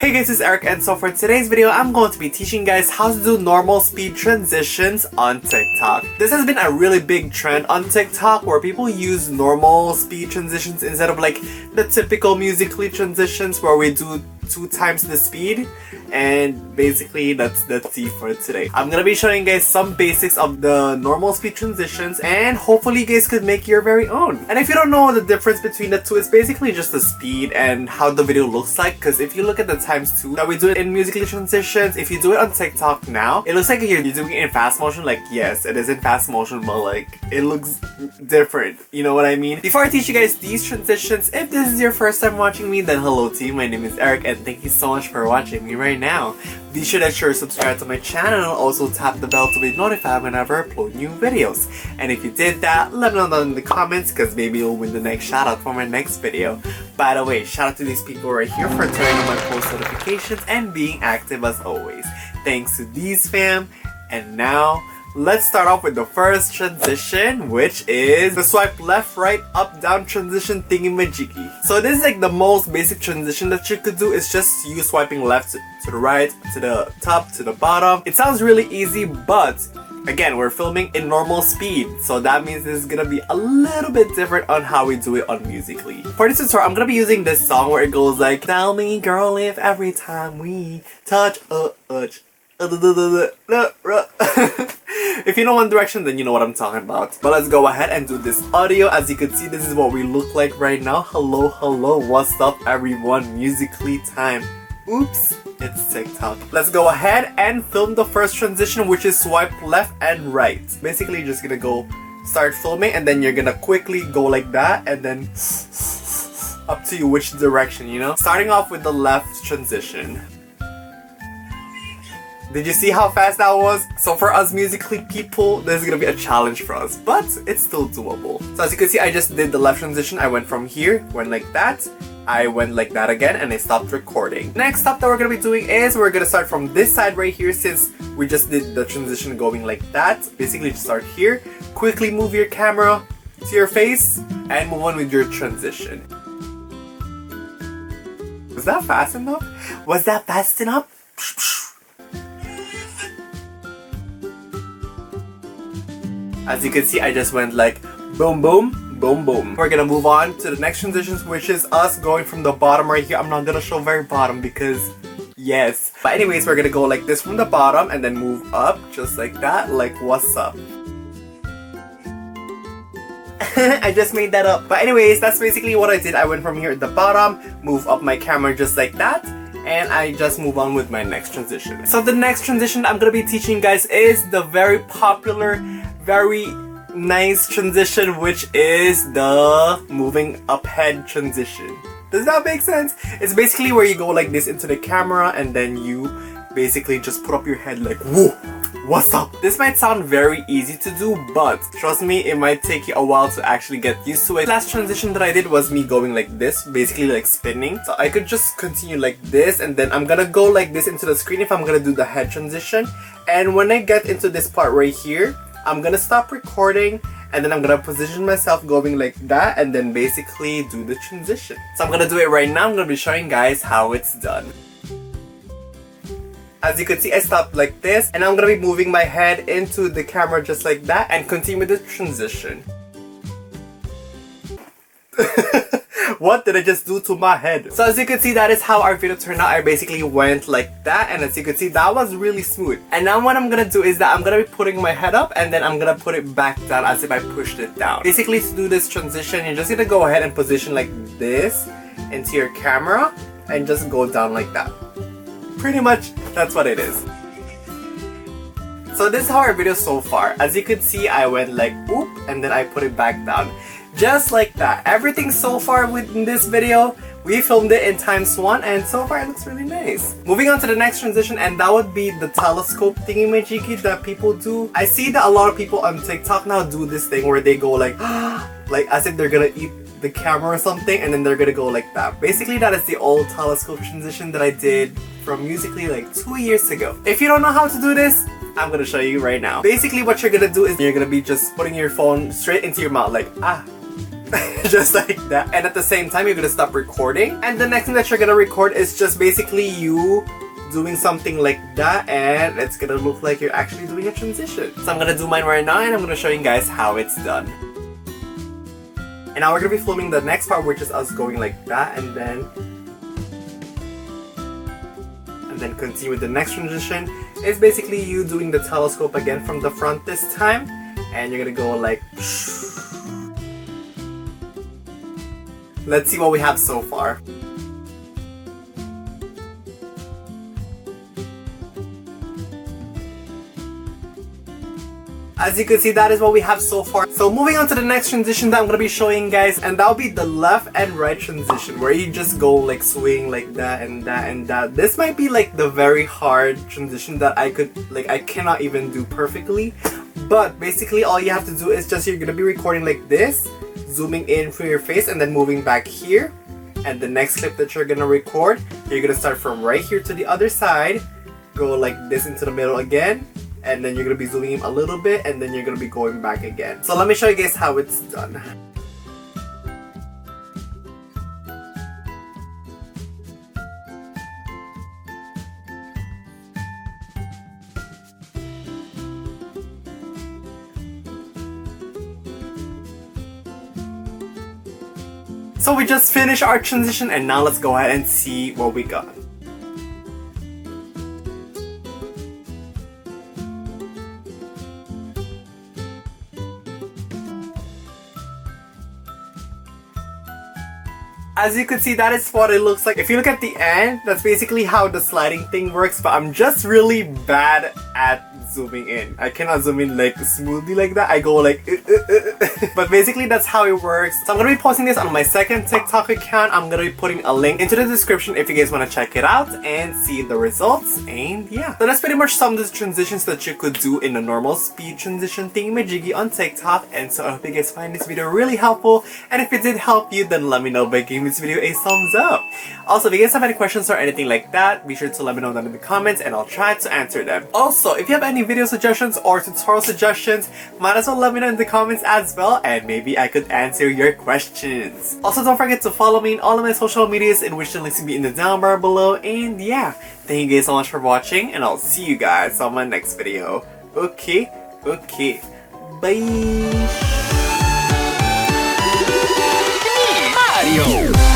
Hey guys, it's Eric, and so for today's video, I'm going to be teaching you guys how to do normal speed transitions on TikTok. This has been a really big trend on TikTok where people use normal speed transitions instead of like the typical Musical.ly transitions where we do 2 times the speed. And basically that's it for today. I'm gonna be showing you guys some basics of the normal speed transitions, and hopefully you guys could make your very own. And if you don't know the difference between the two, it's basically just the speed and how the video looks like. Because if you look at the ×2 that we do it in Musical.ly transitions, if you do it on TikTok now, it looks like you're doing it in fast motion. Like, yes, it is in fast motion, but like it looks different, you know what I mean? Before I teach you guys these transitions, if this is your first time watching me, then hello to you. My name is Eric, and thank you so much for watching me right now. Be sure to subscribe to my channel and also tap the bell to be notified whenever I upload new videos. And if you did that, let me know down in the comments, because maybe you'll win the next shout out for my next video. By the way, shout out to these people right here for turning on my post notifications and being active as always. Thanks to these fam. And now, let's start off with the first transition, which is the swipe left, right, up, down transition thingy-majiggy. So this is like the most basic transition that you could do. It's just you swiping left to the right, to the top, to the bottom. It sounds really easy, but again, we're filming in normal speed, so that means this is gonna be a little bit different on how we do it on Musical.ly. For this tutorial, I'm gonna be using this song where it goes like, "Tell me, girl, if every time we touch If you know One Direction, then you know what I'm talking about. But let's go ahead and do this audio. As you can see, this is what we look like right now. Hello, what's up everyone? Musical.ly time. Oops, it's TikTok. Let's go ahead and film the first transition, which is swipe left and right. Basically, you're just gonna go start filming, and then you're gonna quickly go like that, and then up to you which direction, you know? Starting off with the left transition. Did you see how fast that was? So for us Musical.ly people, this is gonna be a challenge for us, but it's still doable. So as you can see, I just did the left transition. I went from here, went like that, I went like that again, and I stopped recording. Next step that we're gonna be doing is we're gonna start from this side right here, since we just did the transition going like that. Basically just start here, quickly move your camera to your face, and move on with your transition. Was that fast enough? Was that fast enough? As you can see, I just went like boom, boom, boom, boom. We're gonna move on to the next transitions, which is us going from the bottom right here. I'm not gonna show very bottom because yes. But anyways, we're gonna go like this from the bottom and then move up just like that, like what's up. I just made that up. But anyways, that's basically what I did. I went from here at the bottom, move up my camera just like that, and I just move on with my next transition. So the next transition I'm gonna be teaching you guys is the very popular, very nice transition, which is the moving up head transition. Does that make sense? It's basically where you go like this into the camera, and then you basically just put up your head like, whoa, what's up? This might sound very easy to do, but trust me, it might take you a while to actually get used to it. Last transition that I did was me going like this, basically like spinning. So I could just continue like this, and then I'm gonna go like this into the screen if I'm gonna do the head transition. And when I get into this part right here, I'm gonna stop recording, and then I'm gonna position myself going like that, and then basically do the transition. So I'm gonna do it right now. I'm gonna be showing you guys how it's done. As you can see, I stopped like this, and I'm gonna be moving my head into the camera just like that, and continue with the transition. What did I just do to my head? So as you can see, that is how our video turned out. I basically went like that, and as you can see, that was really smooth. And now what I'm gonna do is that I'm gonna be putting my head up, and then I'm gonna put it back down as if I pushed it down. Basically, to do this transition, you're just gonna go ahead and position like this into your camera, and just go down like that. Pretty much, that's what it is. So this is how our video so far. As you can see, I went like whoop, and then I put it back down. Just like that. Everything so far within this video, we filmed it in ×1, and so far it looks really nice. Moving on to the next transition, and that would be the telescope thingy-majiggy that people do. I see that a lot of people on TikTok now do this thing where they go like as if they're gonna eat the camera or something, and then they're gonna go like that. Basically, that is the old telescope transition that I did from Musical.ly like 2 years ago. If you don't know how to do this, I'm gonna show you right now. Basically, what you're gonna do is you're gonna be just putting your phone straight into your mouth like just like that. And at the same time, you're gonna stop recording. And the next thing that you're gonna record is just basically you doing something like that, and it's gonna look like you're actually doing a transition. So I'm gonna do mine right now, and I'm gonna show you guys how it's done. And now we're gonna be filming the next part, which is us going like that, and then continue with the next transition. It's basically you doing the telescope again from the front this time, and you're gonna go like. Let's see what we have so far. As you can see, that is what we have so far. So moving on to the next transition that I'm gonna be showing guys, and that'll be the left and right transition, where you just go like swing like that and that and that. This might be like the very hard transition that I cannot even do perfectly. But basically all you have to do is just, you're gonna be recording like this, zooming in from your face and then moving back here. And the next clip that you're gonna record, you're gonna start from right here to the other side, go like this into the middle again, and then you're gonna be zooming in a little bit, and then you're gonna be going back again. So let me show you guys how it's done. So we just finished our transition, and now let's go ahead and see what we got. As you can see, that is what it looks like. If you look at the end, that's basically how the sliding thing works, but I'm just really bad at zooming in. I cannot zoom in like smoothly like that. I go like But basically that's how it works. So I'm gonna be posting this on my second TikTok account. I'm gonna be putting a link into the description if you guys want to check it out and see the results. And yeah, so that's pretty much some of the transitions that you could do in a normal speed transition thingamajiggy on TikTok. And so I hope you guys find this video really helpful, and if it did help you, then let me know by giving this video a thumbs up. Also, if you guys have any questions or anything like that, be sure to let me know them in the comments and I'll try to answer them. Also, if you have any video suggestions or tutorial suggestions, might as well let me know in the comments as well, and maybe I could answer your questions. Also, don't forget to follow me in all of my social medias, in which the links will be in the down bar below. And yeah, thank you guys so much for watching, and I'll see you guys on my next video. Okay, bye! Mario!